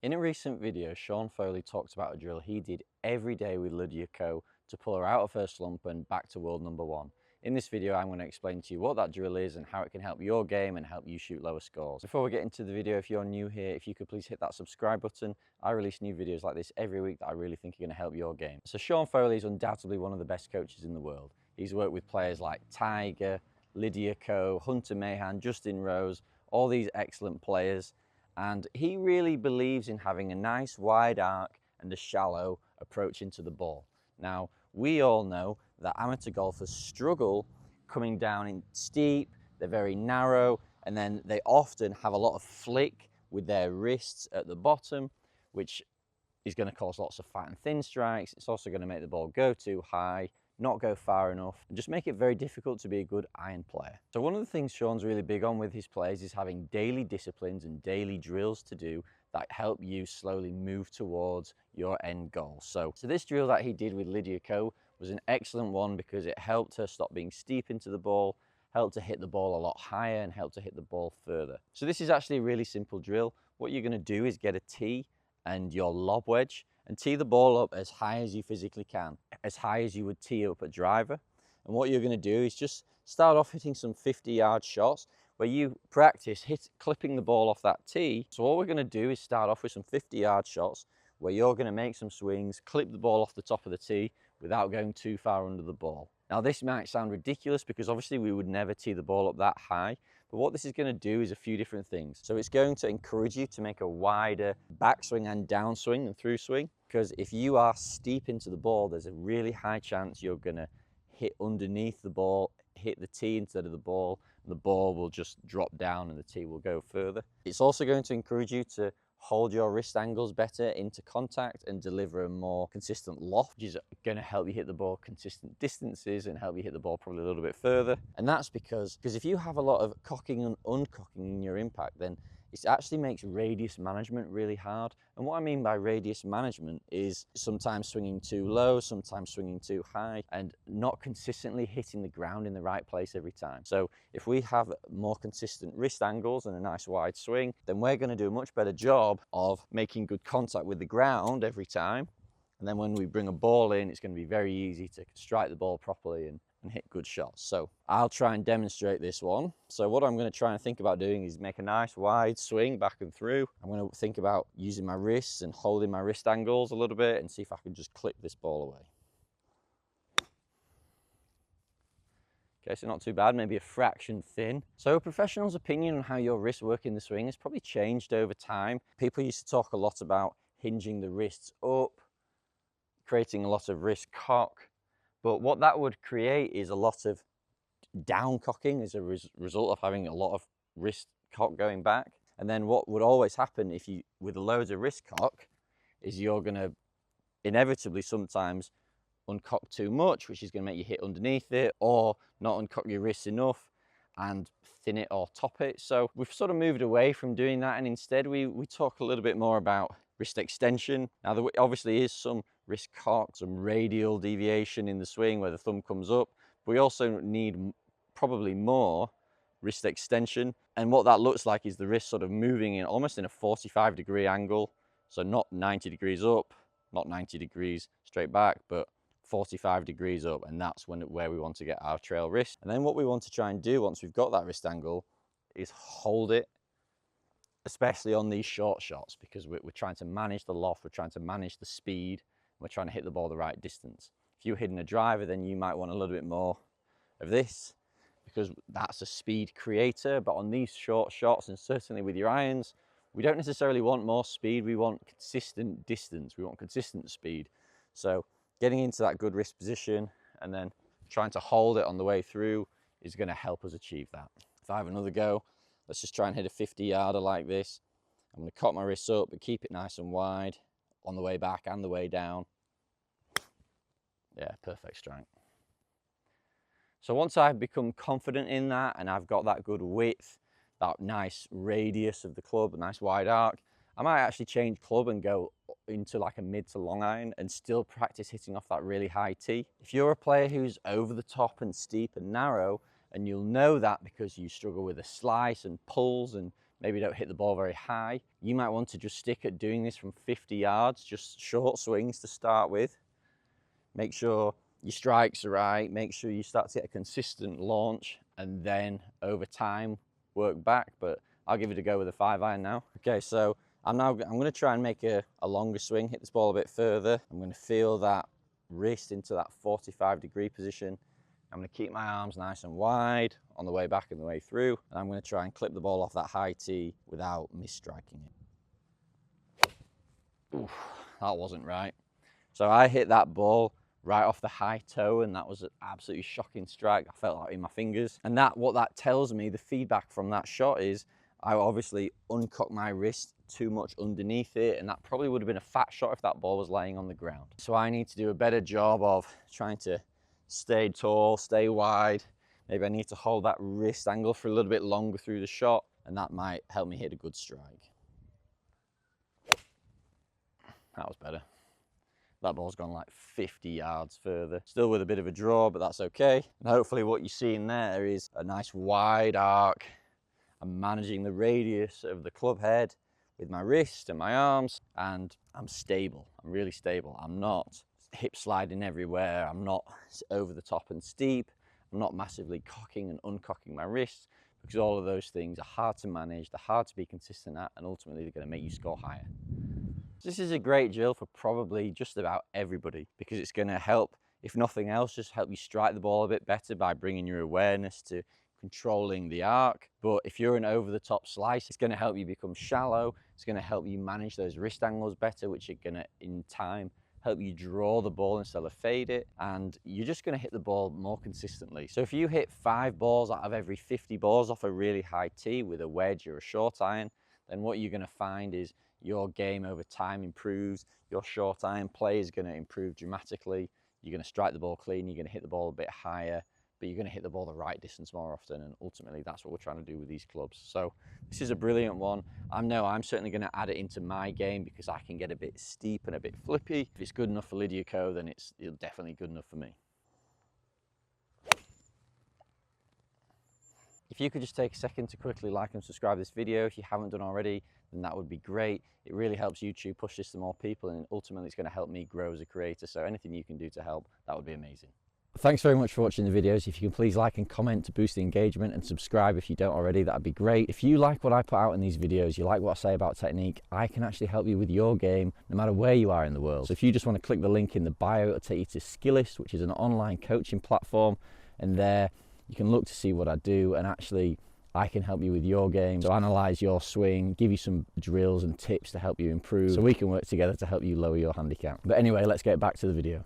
In a recent video, Sean Foley talked about a drill he did every day with Lydia Ko to pull her out of her slump and back to world number one. In this video, I'm going to explain to you what that drill is and how it can help your game and help you shoot lower scores. Before we get into the video, if you're new here, if you could please hit that subscribe button. I release new videos like this every week that I really think are going to help your game. So Sean Foley is undoubtedly one of the best coaches in the world. He's worked with players like Tiger, Lydia Ko, Hunter Mahan, Justin Rose, all these excellent players. And he really believes in having a nice wide arc and a shallow approach into the ball. Now, we all know that amateur golfers struggle coming down in steep, they're very narrow, and then they often have a lot of flick with their wrists at the bottom, which is going to cause lots of fat and thin strikes. It's also going to make the ball go too high, not go far enough, and just make it very difficult to be a good iron player. So one of the things Sean's really big on with his players is having daily disciplines and daily drills to do that help you slowly move towards your end goal. So this drill that he did with Lydia Ko was an excellent one because it helped her stop being steep into the ball, helped to hit the ball a lot higher, and helped to hit the ball further. So this is actually a really simple drill. What you're going to do is get a tee and your lob wedge and tee the ball up as high as you physically can, as high as you would tee up a driver. And what you're going to do is just start off hitting some 50-yard shots where you practice clipping the ball off that tee. So what we're going to do is start off with some 50-yard shots where you're going to make some swings, clip the ball off the top of the tee without going too far under the ball. Now this might sound ridiculous because obviously we would never tee the ball up that high, but what this is going to do is a few different things. So it's going to encourage you to make a wider backswing and downswing and through swing, because if you are steep into the ball, there's a really high chance you're going to hit underneath the ball, hit the tee instead of the ball, and the ball will just drop down and the tee will go further. It's also going to encourage you to hold your wrist angles better into contact and deliver a more consistent loft, which is going to help you hit the ball consistent distances and help you hit the ball probably a little bit further. And that's because if you have a lot of cocking and uncocking in your impact, then it actually makes radius management really hard. And what I mean by radius management is sometimes swinging too low, sometimes swinging too high, and not consistently hitting the ground in the right place every time. So if we have more consistent wrist angles and a nice wide swing, then we're going to do a much better job of making good contact with the ground every time. And then when we bring a ball in, it's going to be very easy to strike the ball properly and hit good shots. So I'll try and demonstrate this one. So what I'm going to try and think about doing is make a nice wide swing back and through. I'm going to think about using my wrists and holding my wrist angles a little bit and see if I can just clip this ball away. Okay, so not too bad, maybe a fraction thin. So a professional's opinion on how your wrists work in the swing has probably changed over time. People used to talk a lot about hinging the wrists up, creating a lot of wrist cock. But what that would create is a lot of down cocking as a result of having a lot of wrist cock going back. And then what would always happen if you, with loads of wrist cock, is you're going to inevitably sometimes uncock too much, which is going to make you hit underneath it, or not uncock your wrists enough and thin it or top it. So we've sort of moved away from doing that, and instead we talk a little bit more about wrist extension. Now there obviously is some wrist cock, some radial deviation in the swing where the thumb comes up, but we also need probably more wrist extension. And what that looks like is the wrist sort of moving in almost in a 45-degree angle. So not 90 degrees up, not 90 degrees straight back, but 45 degrees up, and that's where we want to get our trail wrist. And then what we want to try and do once we've got that wrist angle is hold it, especially on these short shots, because we're trying to manage the loft, we're trying to manage the speed, we're trying to hit the ball the right distance. If you're hitting a driver, then you might want a little bit more of this, because that's a speed creator. But on these short shots, and certainly with your irons, we don't necessarily want more speed, we want consistent distance, we want consistent speed. So getting into that good wrist position and then trying to hold it on the way through is going to help us achieve that. If I have another go, let's just try and hit a 50-yarder like this. I'm going to cock my wrists up, but keep it nice and wide on the way back and the way down. Yeah, perfect strike. So once I've become confident in that and I've got that good width, that nice radius of the club, a nice wide arc, I might actually change club and go into like a mid to long iron and still practice hitting off that really high tee. If you're a player who's over the top and steep and narrow, and you'll know that because you struggle with a slice and pulls and maybe don't hit the ball very high. You might want to just stick at doing this from 50 yards, just short swings to start with. Make sure your strikes are right, make sure you start to get a consistent launch, and then over time work back. But I'll give it a go with a 5-iron now. Okay, so I'm going to try and make a longer swing, hit this ball a bit further. I'm going to feel that wrist into that 45-degree position. I'm going to keep my arms nice and wide on the way back and the way through, and I'm going to try and clip the ball off that high tee without misstriking it. Oof, that wasn't right. So I hit that ball right off the high toe, and that was an absolutely shocking strike. I felt that in my fingers. And what that tells me, the feedback from that shot is I obviously uncocked my wrist too much underneath it, and that probably would have been a fat shot if that ball was laying on the ground. So I need to do a better job of trying to stay tall, stay wide. Maybe I need to hold that wrist angle for a little bit longer through the shot, and that might help me hit a good strike. That was better. That ball's gone like 50 yards further. Still with a bit of a draw, but that's okay. And hopefully what you see in there is a nice wide arc. I'm managing the radius of the club head with my wrist and my arms, and I'm stable. I'm really stable. I'm not hip sliding everywhere. I'm not over the top and steep. I'm not massively cocking and uncocking my wrists, because all of those things are hard to manage, they're hard to be consistent at, and ultimately they're going to make you score higher. This is a great drill for probably just about everybody, because it's going to help, if nothing else, just help you strike the ball a bit better by bringing your awareness to controlling the arc. But if you're an over-the-top slice, it's going to help you become shallow. It's going to help you manage those wrist angles better, which are going to, in time, help you draw the ball instead of fade it, and you're just going to hit the ball more consistently. So if you hit 5 balls out of every 50 balls off a really high tee with a wedge or a short iron, then what you're going to find is your game over time improves, your short iron play is going to improve dramatically, you're going to strike the ball clean, you're going to hit the ball a bit higher, but you're going to hit the ball the right distance more often, and ultimately that's what we're trying to do with these clubs. So this is a brilliant one. I'm certainly going to add it into my game, because I can get a bit steep and a bit flippy. If it's good enough for Lydia Ko, then it's definitely good enough for me. If you could just take a second to quickly like and subscribe to this video if you haven't done already, then that would be great. It really helps YouTube push this to more people, and ultimately it's going to help me grow as a creator. So anything you can do to help, that would be amazing. Thanks very much for watching the videos. If you can please like and comment to boost the engagement, and subscribe if you don't already, that'd be great. If you like what I put out in these videos, you like what I say about technique, I can actually help you with your game no matter where you are in the world. So if you just want to click the link in the bio, it'll take you to Skillist, which is an online coaching platform, and there you can look to see what I do, and actually I can help you with your game. So analyze your swing, give you some drills and tips to help you improve, so we can work together to help you lower your handicap. But anyway, let's get back to the video.